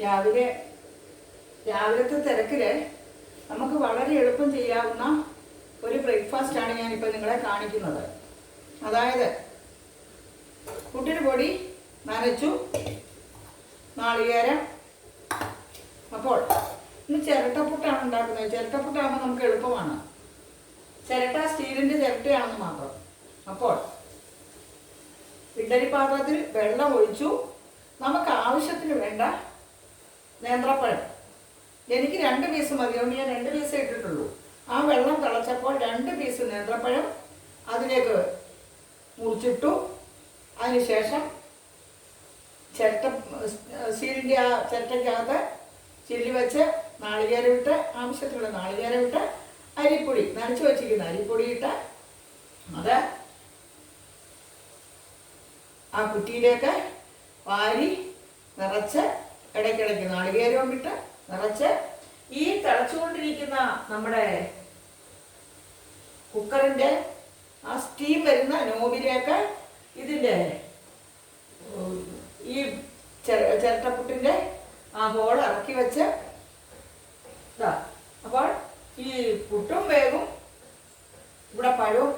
രാവിലെ രാവിലത്തെ തിരക്കിൽ നമുക്ക് വളരെ എളുപ്പം ചെയ്യാവുന്ന ഒരു ബ്രേക്ക്ഫാസ്റ്റാണ് ഞാനിപ്പോൾ നിങ്ങളെ കാണിക്കുന്നത്. അതായത് പുട്ടിന് പൊടി നനച്ചു, നാളികേരം. അപ്പോൾ ഇന്ന് ചിരട്ടപ്പുട്ടാണ് ഉണ്ടാക്കുന്നത്. ചിരട്ടപ്പുട്ടാകുമ്പോൾ നമുക്ക് എളുപ്പമാണ്. ചിരട്ട സ്റ്റീലിൻ്റെ ചിരട്ടയാണെന്ന് മാത്രം. അപ്പോൾ ഇഡ്ഡലി പാത്രത്തിൽ വെള്ളം ഒഴിച്ചു. നമുക്ക് ആവശ്യത്തിന് വേണ്ട നേന്ത്രപ്പഴം. എനിക്ക് 2 പീസ് മതി, അതുകൊണ്ട് ഞാൻ 2 പീസേ ഇട്ടിട്ടുള്ളൂ. ആ വെള്ളം തിളച്ചപ്പോൾ 2 പീസ് നേന്ത്രപ്പഴം അതിലേക്ക് മുറിച്ചിട്ടു. അതിനുശേഷം സ്റ്റീലിൻ്റെ ആ ചിരട്ടയ്ക്കകത്ത് ചില്ലി വെച്ച് നാളികേരം ഇട്ട്, ആവശ്യത്തിനുള്ള നാളികേരം ഇട്ട്, അരിപ്പൊടി നനച്ച് വെച്ചിരിക്കുന്ന അരിപ്പൊടി ഇട്ട് അത് ആ കുറ്റിയിലേക്ക് വാരി നിറച്ച്, ഇടയ്ക്കിടയ്ക്ക് നാളികേരവും ഇട്ട് നിറച്ച് ഈ തിളച്ചുകൊണ്ടിരിക്കുന്ന നമ്മുടെ കുക്കറിൻ്റെ ആ സ്റ്റീം വരുന്ന നോബിലേക്ക് ഇതിൻ്റെ ഈ ചിരട്ടപ്പുട്ടിൻ്റെ ആ ഹോൾ ഇറക്കി വെച്ച് ഇതാ. അപ്പോൾ ഈ പുട്ടും വേകും, ഇവിടെ പഴവും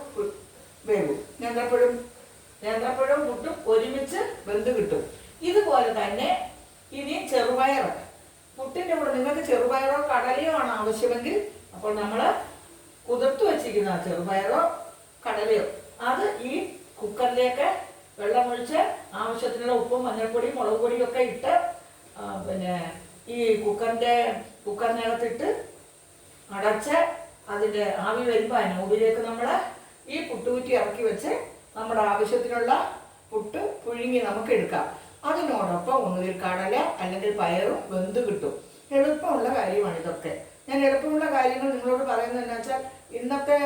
വേകും. നേന്ത്രപ്പഴവും പുട്ടും ഒരുമിച്ച് വെന്ത് കിട്ടും. ഇതുപോലെ തന്നെ ഇനി ചെറുപയർ, പുട്ടിൻ്റെ കൂടെ നിങ്ങൾക്ക് ചെറുപയറോ കടലയോ ആണ് ആവശ്യമെങ്കിൽ അപ്പോൾ നമ്മൾ കുതിർത്ത് വെച്ചിരിക്കുന്ന ചെറുപയറോ കടലയോ അത് ഈ കുക്കറിലേക്ക് വെള്ളമൊഴിച്ച് ആവശ്യത്തിനുള്ള ഉപ്പും മഞ്ഞൾപ്പൊടിയും മുളക് പൊടിയും ഒക്കെ ഇട്ട് പിന്നെ ഈ കുക്കറിനകത്തിട്ട് അടച്ച് അതിൻ്റെ ആവി വരുമ്പോൾ നോബിലേക്ക് നമ്മൾ ഈ പുട്ടുകുറ്റി ഇറക്കി വെച്ച് നമ്മുടെ ആവശ്യത്തിനുള്ള പുട്ട് പുഴുങ്ങി നമുക്ക് എടുക്കാം. അതിനോടൊപ്പം ഒന്നുകിൽ കടല അല്ലെങ്കിൽ പയറും വെന്ത് കിട്ടും. എളുപ്പമുള്ള കാര്യമാണ് ഇതൊക്കെ. ഞാൻ എളുപ്പമുള്ള കാര്യങ്ങൾ നിങ്ങളോട് പറയുന്നത് എന്താ വെച്ചാൽ, ഇന്നത്തെ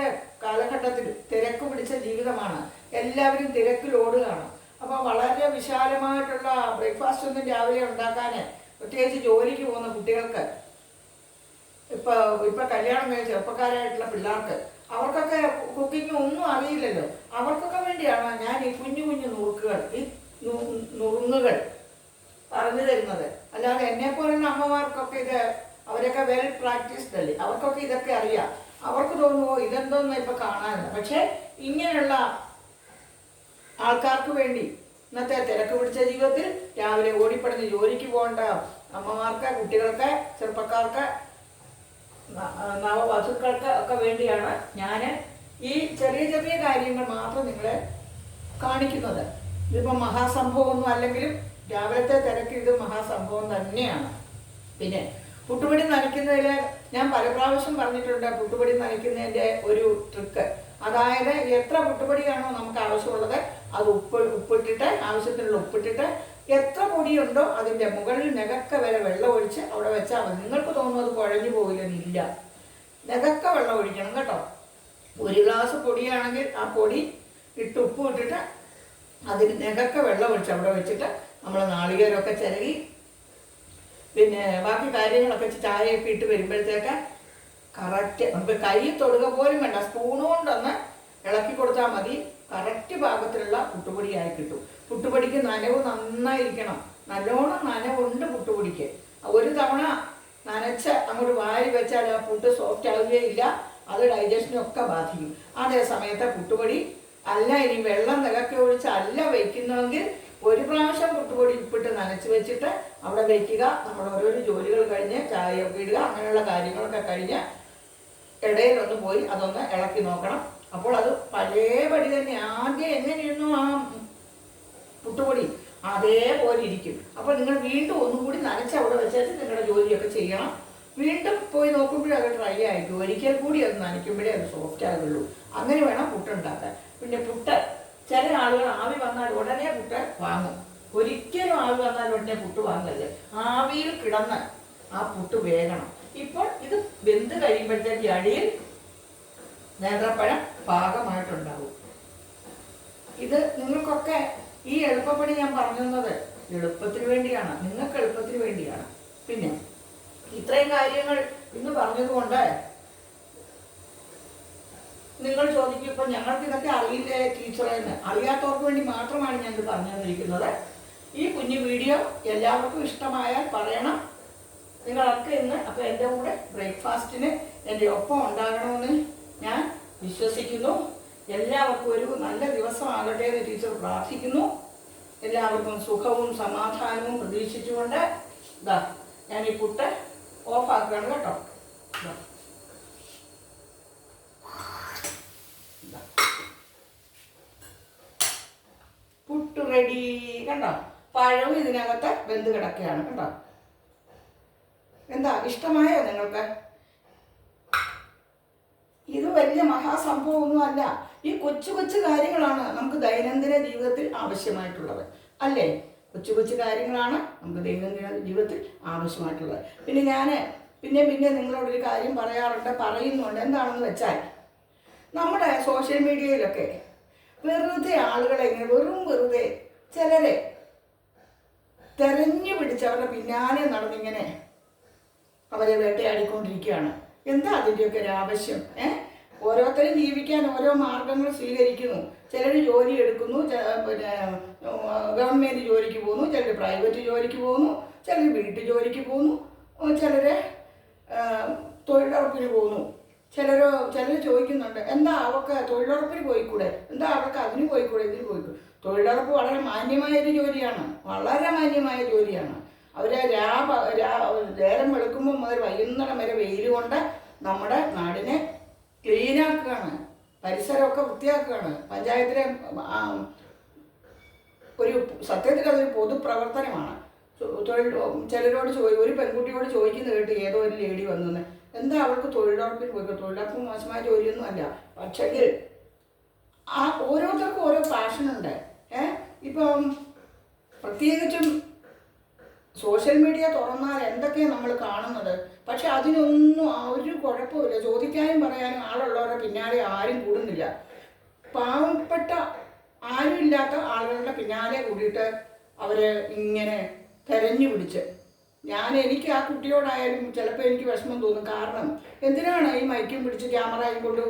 കാലഘട്ടത്തിൽ തിരക്ക് പിടിച്ച ജീവിതമാണ്. എല്ലാവരും തിരക്കിലോടുകയാണ്. അപ്പോൾ വളരെ വിശാലമായിട്ടുള്ള ബ്രേക്ക്ഫാസ്റ്റ് ഒന്നും രാവിലെ ഉണ്ടാക്കാൻ, പ്രത്യേകിച്ച് ജോലിക്ക് പോകുന്ന കുട്ടികൾക്ക്, ഇപ്പം കല്യാണം കഴിഞ്ഞ ചെറുപ്പക്കാരായിട്ടുള്ള പിള്ളേർക്ക്, അവർക്കൊക്കെ കുക്കിംഗ് ഒന്നും അറിയില്ലല്ലോ. അവർക്കൊക്കെ വേണ്ടിയാണ് ഞാൻ ഈ കുഞ്ഞു കുഞ്ഞു നുറുങ്ങുകൾ പറഞ്ഞു തരുന്നത്. അല്ലാതെ എന്നെപ്പോലുള്ള അമ്മമാർക്കൊക്കെ ഇത്, അവരൊക്കെ വെൽ പ്രാക്ടീസ്ഡ് അല്ലേ, അവർക്കൊക്കെ ഇതൊക്കെ അറിയാം. അവർക്ക് തോന്നുമോ ഇതെന്തോന്നും ഇപ്പം കാണാനില്ല. പക്ഷേ ഇങ്ങനെയുള്ള ആൾക്കാർക്ക് വേണ്ടി, ഇന്നത്തെ തിരക്ക് പിടിച്ച ജീവിതത്തിൽ രാവിലെ ഓടിപ്പടഞ്ഞ് ജോലിക്ക് പോകേണ്ട അമ്മമാർക്ക്, കുട്ടികൾക്ക്, ചെറുപ്പക്കാർക്ക്, നവവധുക്കൾക്ക് ഒക്കെ വേണ്ടിയാണ് ഞാൻ ഈ ചെറിയ ചെറിയ കാര്യങ്ങൾ മാത്രം നിങ്ങളെ കാണിക്കുന്നത്. ഇതിപ്പോൾ മഹാസംഭവമൊന്നും അല്ലെങ്കിലും രാവിലത്തെ തിരക്ക് ഇത് മഹാസംഭവം തന്നെയാണ്. പിന്നെ പുട്ടുപൊടി നനയ്ക്കുന്നതിൽ ഞാൻ പല പ്രാവശ്യം പറഞ്ഞിട്ടുണ്ട്. പുട്ടുപൊടി നനയ്ക്കുന്നതിൻ്റെ ഒരു ട്രിക്ക്, അതായത് എത്ര പുട്ടുപൊടിയാണോ നമുക്ക് ആവശ്യമുള്ളത് അത് ഉപ്പിട്ടിട്ട്, ആവശ്യത്തിനുള്ള ഉപ്പിട്ടിട്ട്, എത്ര പൊടിയുണ്ടോ അതിൻ്റെ മുകളിൽ നെകക്ക വരെ വെള്ളം ഒഴിച്ച് അവിടെ വെച്ചാൽ മതി. നിങ്ങൾക്ക് തോന്നുന്നത് കുഴഞ്ഞു പോകില്ലെന്നില്ല, നെകക്ക വെള്ളം ഒഴിക്കണം കേട്ടോ. 1 ഗ്ലാസ് പൊടിയാണെങ്കിൽ ആ പൊടി ഇട്ട് ഉപ്പ് ഇട്ടിട്ട് അതിന് നെകക്ക വെള്ളം ഒഴിച്ച് അവിടെ വെച്ചിട്ട് നമ്മൾ നാളികേരമൊക്കെ ചിരകി പിന്നെ ബാക്കി കാര്യങ്ങളൊക്കെ ചായയൊക്കെ ഇട്ട് വരുമ്പോഴത്തേക്ക് കറക്റ്റ്, നമുക്ക് കൈ തൊടുക പോലും വേണ്ട, സ്പൂണ് കൊണ്ടൊന്ന് ഇളക്കി കൊടുത്താൽ മതി. കറക്റ്റ് പാകത്തിലുള്ള പുട്ടുപൊടിയായി കിട്ടും. പുട്ടുപൊടിക്ക് നനവ് നന്നായിരിക്കണം. നല്ലോണം നനവുണ്ട് പുട്ടുപൊടിക്ക്. ഒരു തവണ നനച്ച് അങ്ങോട്ട് വാരി വെച്ചാൽ ആ പുട്ട് സോഫ്റ്റ് ആവുകയില്ല, അത് ഡൈജഷനൊക്കെ ബാധിക്കും. അതേ സമയത്ത് പുട്ടുപൊടി അല്ല, ഇനി വെള്ളം നിലക്കി ഒഴിച്ച് അല്ല വയ്ക്കുന്നതെങ്കിൽ 1 പ്രാവശ്യം പുട്ടുപൊടി ഉപ്പിട്ട് നനച്ച് വെച്ചിട്ട് അവിടെ വയ്ക്കുക. നമ്മൾ ഓരോരോ ജോലികൾ കഴിഞ്ഞ് ചായയൊക്കെ ഇടുക, അങ്ങനെയുള്ള കാര്യങ്ങളൊക്കെ കഴിഞ്ഞ് ഇടയിലൊന്ന് പോയി അതൊന്ന് ഇളക്കി നോക്കണം. അപ്പോൾ അത് പഴയപടി തന്നെ ആദ്യം എങ്ങനെയിരുന്നു ആ പുട്ടുപൊടി അതേപോലെ ഇരിക്കും. അപ്പോൾ നിങ്ങൾ വീണ്ടും ഒന്നുകൂടി നനച്ച് അവിടെ വെച്ചിട്ട് നിങ്ങളുടെ ജോലിയൊക്കെ ചെയ്യണം. വീണ്ടും പോയി നോക്കുമ്പോഴേ അത് ഡ്രൈ ആയിരിക്കും. ഒരിക്കൽ കൂടി അത് നനയ്ക്കുമ്പോഴേ അത് സോഫ്റ്റ് ആകുള്ളൂ. അങ്ങനെ വേണം പുട്ടുണ്ടാക്കാൻ. പിന്നെ പുട്ട് ചില ആളുകൾ ആവി വന്നാൽ ഉടനെ പുട്ട് വാങ്ങും. ഒരിക്കലും ആവി വന്നാൽ ഉടനെ പുട്ട് വാങ്ങരുത്. ആവിയിൽ കിടന്ന് ആ പുട്ട് വേകണം. ഇപ്പോൾ ഇത് വെന്ത് കഴിയുമ്പോഴത്തേക്ക് അടിയിൽ നേന്ത്രപ്പഴം പാകമായിട്ടുണ്ടാവും. ഇത് നിങ്ങൾക്കൊക്കെ ഈ എളുപ്പപ്പണി ഞാൻ പറഞ്ഞത് എളുപ്പത്തിന് വേണ്ടിയാണ്, നിങ്ങൾക്ക് എളുപ്പത്തിന് വേണ്ടിയാണ്. പിന്നെ ഇത്രയും കാര്യങ്ങൾ ഇന്ന് പറഞ്ഞതുകൊണ്ട് നിങ്ങൾ ചോദിക്കും, ഇപ്പം ഞങ്ങൾക്ക് ഇതൊക്കെ അറിയില്ലേ ടീച്ചറെന്ന്. അറിയാത്തവർക്ക് വേണ്ടി മാത്രമാണ് ഞാനിത് പറഞ്ഞു തന്നിരിക്കുന്നത്. ഈ കുഞ്ഞു വീഡിയോ എല്ലാവർക്കും ഇഷ്ടമായാൽ പറയണം. നിങ്ങളൊക്കെ ഇന്ന് അപ്പോൾ എൻ്റെ കൂടെ ബ്രേക്ക്ഫാസ്റ്റിന് എൻ്റെ ഒപ്പം ഉണ്ടാകണമെന്ന് ഞാൻ വിശ്വസിക്കുന്നു. എല്ലാവർക്കും ഒരു നല്ല ദിവസമാകട്ടെ എന്ന് ടീച്ചർ പ്രാർത്ഥിക്കുന്നു. എല്ലാവർക്കും സുഖവും സമാധാനവും പ്രതീക്ഷിച്ചുകൊണ്ട് ഇതാ ഞാൻ ഈ പുട്ട് ഓഫാക്കുകയാണ് കേട്ടോ. പുട്ട് റെഡി കണ്ടോ. പഴവും ഇതിനകത്ത് വെന്ത് കിടക്കുകയാണ് കേട്ടോ. എന്താ ഇഷ്ടമായോ നിങ്ങൾക്ക്? ഇത് വലിയ മഹാസംഭവമൊന്നും അല്ല. ഈ കൊച്ചു കൊച്ചു കാര്യങ്ങളാണ് നമുക്ക് ദൈനംദിന ജീവിതത്തിൽ ആവശ്യമായിട്ടുള്ളത് അല്ലേ? കൊച്ചു കൊച്ചു കാര്യങ്ങളാണ് നമുക്ക് ദൈനംദിന ജീവിതത്തിൽ ആവശ്യമായിട്ടുള്ളത്. പിന്നെ ഞാൻ പിന്നെ നിങ്ങളോടൊരു കാര്യം പറയുന്നുണ്ട്. എന്താണെന്ന് വെച്ചാൽ നമ്മുടെ സോഷ്യൽ മീഡിയയിലൊക്കെ വെറുതെ ആളുകളെ ഇങ്ങനെ വെറുതെ ചിലരെ തെരഞ്ഞു പിടിച്ച് അവരുടെ പിന്നാലെ നടന്നിങ്ങനെ അവരെ വേട്ടയാടിക്കൊണ്ടിരിക്കുകയാണ്. എന്താ അതിൻ്റെയൊക്കെ ഒരു ആവശ്യം? ഓരോരുത്തരും ജീവിക്കാൻ ഓരോ മാർഗങ്ങൾ സ്വീകരിക്കുന്നു. ചിലർ ജോലി എടുക്കുന്നു, പിന്നെ ഗവൺമെൻറ് ജോലിക്ക് പോകുന്നു, ചിലർ പ്രൈവറ്റ് ജോലിക്ക് പോകുന്നു, ചിലർ വീട്ടു ജോലിക്ക് പോകുന്നു, ചിലർ തൊഴിലുറപ്പിന് പോകുന്നു. ചിലർ ചോദിക്കുന്നുണ്ട്, എന്താ അവർക്ക് തൊഴിലുറപ്പിന് പോയിക്കൂടെ, എന്താ അവർക്ക് അതിന് പോയിക്കൂടെ, ഇതിന് പോയിക്കൂടെ. തൊഴിലുറപ്പ് വളരെ മാന്യമായൊരു ജോലിയാണ്, വളരെ മാന്യമായ ജോലിയാണ്. അവർ നേരം വെളുക്കുമ്പോൾ മുതൽ വൈകുന്നേരം വരെ വെയിൽ കൊണ്ട് നമ്മുടെ നാടിനെ ക്ലീനാക്കുകയാണ്, പരിസരമൊക്കെ വൃത്തിയാക്കുകയാണ്. പഞ്ചായത്തിലെ ഒരു സത്യത്തിൽ അതൊരു പൊതുപ്രവർത്തനമാണ്. ചിലരോട് ഒരു പെൺകുട്ടിയോട് ചോദിക്കുന്നത് കേട്ട് ഏതോ ഒരു ലേഡി വന്നു, എന്താ അവൾക്ക് തൊഴിലുറപ്പിന് പോയിക്കോ. തൊഴിലുറപ്പ് മോശമായ ജോലിയൊന്നും അല്ല, പക്ഷെങ്കിൽ ഓരോരുത്തർക്കും ഓരോ പാഷനുണ്ട്. ഇപ്പം പ്രത്യേകിച്ചും സോഷ്യൽ മീഡിയ തുറന്നാൽ എന്തൊക്കെയാണ് നമ്മൾ കാണുന്നത്. പക്ഷെ അതിനൊന്നും ഒരു കുഴപ്പമില്ല. ചോദിക്കാനും പറയാനും ആളുള്ളവരുടെ പിന്നാലെ ആരും കൂടുന്നില്ല. പാവപ്പെട്ട ആരും ഇല്ലാത്ത ആളുകളുടെ പിന്നാലെ കൂടിയിട്ട് അവർ ഇങ്ങനെ തെരഞ്ഞു പിടിച്ച് എനിക്ക് ആ കുട്ടിയോടായാലും ചിലപ്പോൾ എനിക്ക് വിഷമം തോന്നും. കാരണം എന്തിനാണ് ഈ മൈക്കും പിടിച്ച് ക്യാമറയും കൊണ്ട്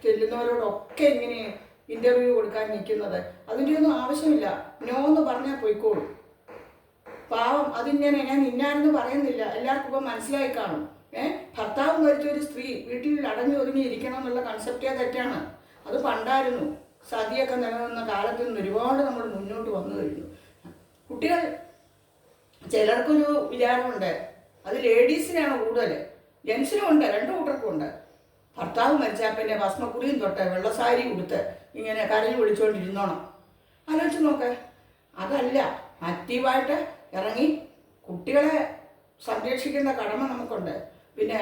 ചെല്ലുന്നവരോടൊക്കെ ഇങ്ങനെ ഇൻ്റർവ്യൂ കൊടുക്കാൻ നിൽക്കുന്നത്? അതിൻ്റെ ഒന്നും ആവശ്യമില്ല. നോ എന്ന് പറഞ്ഞാൽ പോയിക്കോളും. പാവം അതിങ്ങനെ ഞാൻ ഇന്നാരെന്ന് പറയുന്നില്ല, എല്ലാവർക്കും ഇപ്പം മനസ്സിലായി കാണും. ഭർത്താവ് മരിച്ച ഒരു സ്ത്രീ വീട്ടിൽ അടഞ്ഞു ഒതുങ്ങി ഇരിക്കണം എന്നുള്ള കൺസെപ്റ്റേ തെറ്റാണ്. അത് പണ്ടായിരുന്നു. സതിയൊക്കെ നിലനിന്ന കാലത്ത് നിന്ന് ഒരുപാട് നമ്മൾ മുന്നോട്ട് വന്നു കഴിഞ്ഞു. കുട്ടികൾ ചിലർക്കൊരു വിചാരമുണ്ട്, അത് ലേഡീസിനാണ് കൂടുതൽ, ജെൻസിനും ഉണ്ട്, രണ്ടു കൂട്ടർക്കും ഉണ്ട്. ഭർത്താവ് മരിച്ചാൽ പിന്നെ ഭസ്മക്കുടിയും തൊട്ട് വെള്ളസാരി കൊടുത്ത് ഇങ്ങനെ കരഞ്ഞു വിളിച്ചുകൊണ്ടിരുന്നോണം. ആലോചിച്ച് നോക്ക്. അതല്ല, ആക്റ്റീവായിട്ട് ഇറങ്ങി കുട്ടികളെ സംരക്ഷിക്കുന്ന കടമ നമുക്കുണ്ട്. പിന്നെ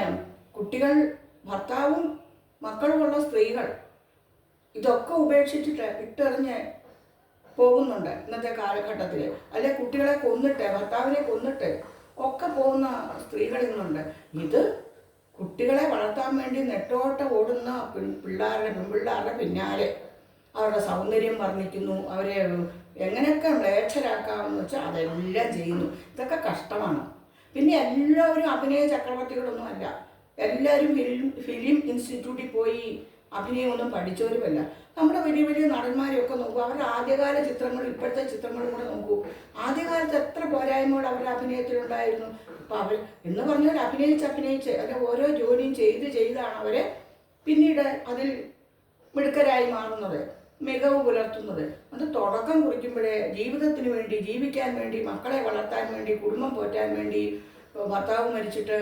കുട്ടികൾ, ഭർത്താവും മക്കളുമുള്ള സ്ത്രീകൾ ഇതൊക്കെ ഉപേക്ഷിച്ചിട്ട് ഇട്ടെറിഞ്ഞ് പോകുന്നുണ്ട് ഇന്നത്തെ കാലഘട്ടത്തിൽ. അല്ലെ കുട്ടികളെ കൊന്നിട്ട്, ഭർത്താവിനെ കൊന്നിട്ട് ഒക്കെ പോകുന്ന സ്ത്രീകൾ ഇന്നുണ്ട്. ഇത് കുട്ടികളെ വളർത്താൻ വേണ്ടി നെട്ടോട്ട് ഓടുന്ന പെൺപിള്ളാരുടെ പിന്നാലെ അവരുടെ സൗന്ദര്യം വർണ്ണിക്കുന്നു, അവരെ എങ്ങനെയൊക്കെ മ്ലേച്ഛരാക്കാമെന്ന് വെച്ചാൽ അതെല്ലാം ചെയ്യുന്നു. ഇതൊക്കെ കഷ്ടമാണ്. പിന്നെ എല്ലാവരും അഭിനയ ചക്രവർത്തികളൊന്നും അല്ല. എല്ലാവരും ഫിലിം ഇൻസ്റ്റിറ്റ്യൂട്ടിൽ പോയി അഭിനയമൊന്നും പഠിച്ചവരുമല്ല. നമ്മുടെ വലിയ വലിയ നടന്മാരെയൊക്കെ നോക്കൂ, അവരുടെ ആദ്യകാല ചിത്രങ്ങളും ഇപ്പോഴത്തെ ചിത്രങ്ങളും കൂടെ നോക്കൂ. ആദ്യകാലത്ത് എത്ര പോരായ്മകൾ അവരുടെ അഭിനയത്തിലുണ്ടായിരുന്നു. അപ്പോൾ അവർ എന്ന് പറഞ്ഞാൽ അഭിനയിച്ച് അല്ലെ ഓരോ ജോലിയും ചെയ്താണ് അവർ പിന്നീട് അതിൽ മിടുക്കരായി മാറുന്നത്, മികവ് പുലർത്തുന്നത്. അത് തുടക്കം കുറിക്കുമ്പോഴേ ജീവിതത്തിന് വേണ്ടി, ജീവിക്കാൻ വേണ്ടി, മക്കളെ വളർത്താൻ വേണ്ടി, കുടുംബം പോറ്റാൻ വേണ്ടി, ഭർത്താവ് മരിച്ചിട്ട്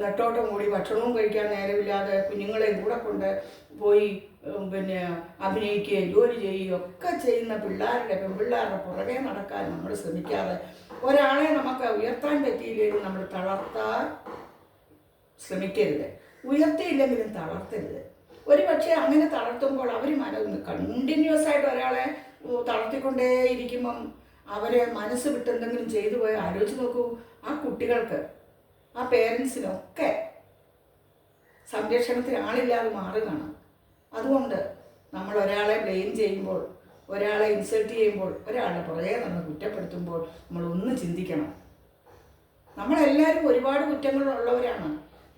നെട്ടോട്ടം കൂടി ഭക്ഷണവും കഴിക്കാൻ നേരമില്ലാതെ കുഞ്ഞുങ്ങളെ കൂടെ കൊണ്ട് പോയി പിന്നെ അഭിനയിക്കുകയും ജോലി ചെയ്യുകയും ഒക്കെ ചെയ്യുന്ന പെൺപിള്ളാരുടെ പുറകെ നടക്കാൻ നമ്മൾ ശ്രമിക്കാതെ, ഒരാളെ നമുക്ക് ഉയർത്താൻ പറ്റിയില്ലെങ്കിലും നമ്മൾ തളർത്താൻ ശ്രമിക്കരുത്. ഉയർത്തിയില്ലെങ്കിലും തളർത്തരുത്. ഒരു പക്ഷേ അങ്ങനെ തളർത്തുമ്പോൾ അവർ കണ്ടിന്യൂസ് ആയിട്ട് ഒരാളെ തളർത്തിക്കൊണ്ടേയിരിക്കുമ്പം അവരെ മനസ്സ് വിട്ട് എന്തെങ്കിലും ചെയ്തു പോയി ആലോചിച്ച് നോക്കൂ. ആ കുട്ടികൾക്ക്, ആ പേരൻസിനൊക്കെ സംരക്ഷണത്തിന് ആളില്ലാതെ മാറുകയാണ്. അതുകൊണ്ട് നമ്മൾ ഒരാളെ ബ്ലെയിം ചെയ്യുമ്പോൾ, ഒരാളെ ഇൻസൾട്ട് ചെയ്യുമ്പോൾ, ഒരാളുടെ പുറകെ നമ്മൾ കുറ്റപ്പെടുത്തുമ്പോൾ നമ്മൾ ഒന്ന് ചിന്തിക്കണം. നമ്മളെല്ലാവരും ഒരുപാട് കുറ്റങ്ങളുള്ളവരാണ്.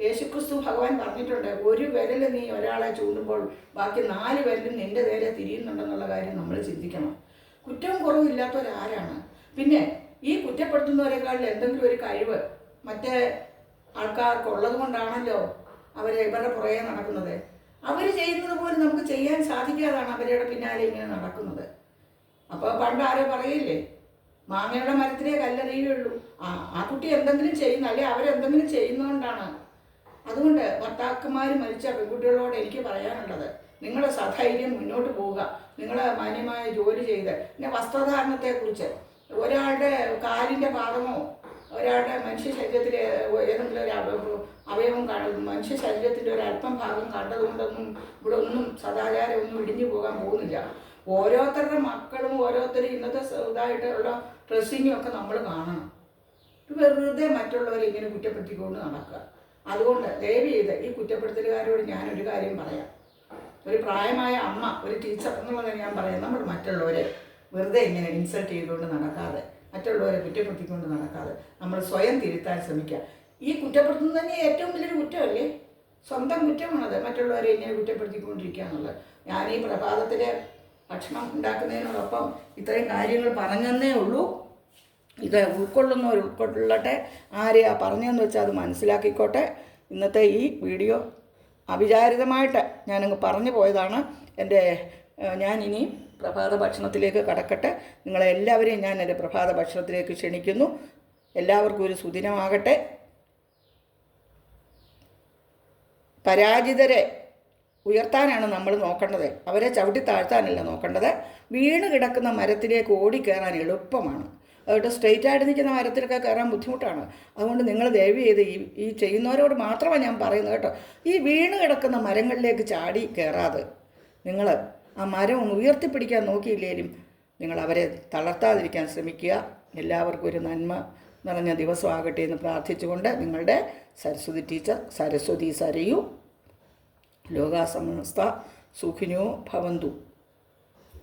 യേശുക്രിസ്തു ഭഗവാൻ പറഞ്ഞിട്ടുണ്ട്, ഒരു വിരൽ നീ ഒരാളെ ചൂണ്ടുമ്പോൾ ബാക്കി 4 വിരലും നിന്റെ നേരെ തിരിയുന്നുണ്ടെന്നുള്ള കാര്യം നമ്മൾ ചിന്തിക്കണം. കുറ്റവും കുറവില്ലാത്തവരാരാണ്? പിന്നെ ഈ കുറ്റപ്പെടുത്തുന്നവരെക്കാളിൽ എന്തെങ്കിലും ഒരു കഴിവ് മറ്റേ ആൾക്കാർക്കുള്ളത് കൊണ്ടാണല്ലോ അവർ ഇവരുടെ പുറകെ നടക്കുന്നത്. അവർ ചെയ്യുന്നത് പോലെ നമുക്ക് ചെയ്യാൻ സാധിക്കാതാണ് അവരുടെ പിന്നാലെ ഇങ്ങനെ നടക്കുന്നത്. അപ്പോൾ പണ്ട് ആരോ പറയില്ലേ, മാങ്ങയുടെ മരത്തിലേ കല്ലെറിയുകയുള്ളൂ. ആ കുട്ടി എന്തെങ്കിലും ചെയ്യുന്ന, അല്ലെ അവരെന്തെങ്കിലും ചെയ്യുന്നതുകൊണ്ടാണ്. അതുകൊണ്ട് ഭർത്താക്കന്മാർ മരിച്ച പെൺകുട്ടികളോട് എനിക്ക് പറയാനുള്ളത്, നിങ്ങൾ സധൈര്യം മുന്നോട്ട് പോവുക. നിങ്ങൾ മാന്യമായ ജോലി ചെയ്ത്. പിന്നെ വസ്ത്രധാരണത്തെക്കുറിച്ച് ഒരാളുടെ കാലിൻ്റെ ഭാഗമോ ഒരാളുടെ മനുഷ്യ ശരീരത്തിൽ ഏതെങ്കിലും ഒരു അവയവം മനുഷ്യ ശരീരത്തിൻ്റെ ഒരല്പം ഭാഗം കണ്ടതുകൊണ്ടൊന്നും ഇവിടെ ഒന്നും സദാചാരം ഒന്നും ഇടിഞ്ഞു പോകാൻ പോകുന്നില്ല. ഓരോരുത്തരുടെ മക്കളും ഓരോരുത്തരും ഇന്നത്തെ ഇതായിട്ടുള്ള ഡ്രസ്സിങ്ങും ഒക്കെ നമ്മൾ കാണണം. വെറുതെ മറ്റുള്ളവരെ ഇങ്ങനെ കുറ്റപ്പെടുത്തിക്കൊണ്ട് നടക്കുക. അതുകൊണ്ട് ദയവ് ചെയ്ത് ഈ കുറ്റപ്പെടുത്തലുകാരോട് ഞാനൊരു കാര്യം പറയാം. ഒരു പ്രായമായ അമ്മ, ഒരു ടീച്ചർ എന്നുള്ളത് ഞാൻ പറയാം, നമ്മൾ മറ്റുള്ളവരെ വെറുതെ ഇങ്ങനെ ഇൻസൾട്ട് ചെയ്തുകൊണ്ട് നടക്കാതെ, മറ്റുള്ളവരെ കുറ്റപ്പെടുത്തിക്കൊണ്ട് നടക്കാതെ നമ്മൾ സ്വയം തിരുത്താൻ ശ്രമിക്കുക. ഈ കുറ്റപ്പെടുത്തുന്നത് തന്നെ ഏറ്റവും വലിയൊരു കുറ്റമല്ലേ? സ്വന്തം കുറ്റമാണത്, മറ്റുള്ളവരെ ഇങ്ങനെ കുറ്റപ്പെടുത്തിക്കൊണ്ടിരിക്കുക എന്നുള്ളത്. ഞാൻ ഈ പ്രഭാതത്തിലെ ഭക്ഷണം ഉണ്ടാക്കുന്നതിനോടൊപ്പം ഇത്രയും കാര്യങ്ങൾ പറഞ്ഞെന്നേ ഉള്ളൂ. ഇത് ഉൾക്കൊള്ളുന്നവർ ഉൾക്കൊള്ളട്ടെ, ആരെയാ പറഞ്ഞതെന്ന് വെച്ചാൽ അത് മനസ്സിലാക്കിക്കോട്ടെ. ഇന്നത്തെ ഈ വീഡിയോ അവിചാരിതമായിട്ട് ഞാനങ്ങ് പറഞ്ഞു പോയതാണ്. ഞാനിനി പ്രഭാത ഭക്ഷണത്തിലേക്ക് കടക്കട്ടെ. നിങ്ങളെല്ലാവരെയും ഞാൻ എൻ്റെ പ്രഭാത ഭക്ഷണത്തിലേക്ക് ക്ഷണിക്കുന്നു. എല്ലാവർക്കും ഒരു സുദിനമാകട്ടെ. പരാജിതരെ ഉയർത്താനാണ് നമ്മൾ നോക്കേണ്ടത്, അവരെ ചവിട്ടി താഴ്ത്താനല്ല നോക്കേണ്ടത്. വീണ് കിടക്കുന്ന മരത്തിലേക്ക് ഓടിക്കയറാൻ എളുപ്പമാണ്. അതുകൊണ്ട് സ്ട്രെയിറ്റ് ആയിട്ട് നിൽക്കുന്ന മരത്തിലൊക്കെ കയറാൻ ബുദ്ധിമുട്ടാണ്. അതുകൊണ്ട് നിങ്ങൾ ദയവ് ചെയ്ത് ഈ ചെയ്യുന്നവരോട് മാത്രമാണ് ഞാൻ പറയുന്നത് കേട്ടോ. ഈ വീണ് കിടക്കുന്ന മരങ്ങളിലേക്ക് ചാടി കയറാതെ നിങ്ങൾ ആ മരം ഒന്ന് ഉയർത്തിപ്പിടിക്കാൻ നോക്കിയില്ലേലും നിങ്ങൾ അവരെ തളർത്താതിരിക്കാൻ ശ്രമിക്കുക. എല്ലാവർക്കും ഒരു നന്മ നിറഞ്ഞ ദിവസമാകട്ടെ എന്ന് പ്രാർത്ഥിച്ചുകൊണ്ട് നിങ്ങളുടെ സരസ്വതി ടീച്ചർ, സരസ്വതി സരയു. ലോകാ സമസ്ത സുഖിനോ ഭവന്തു.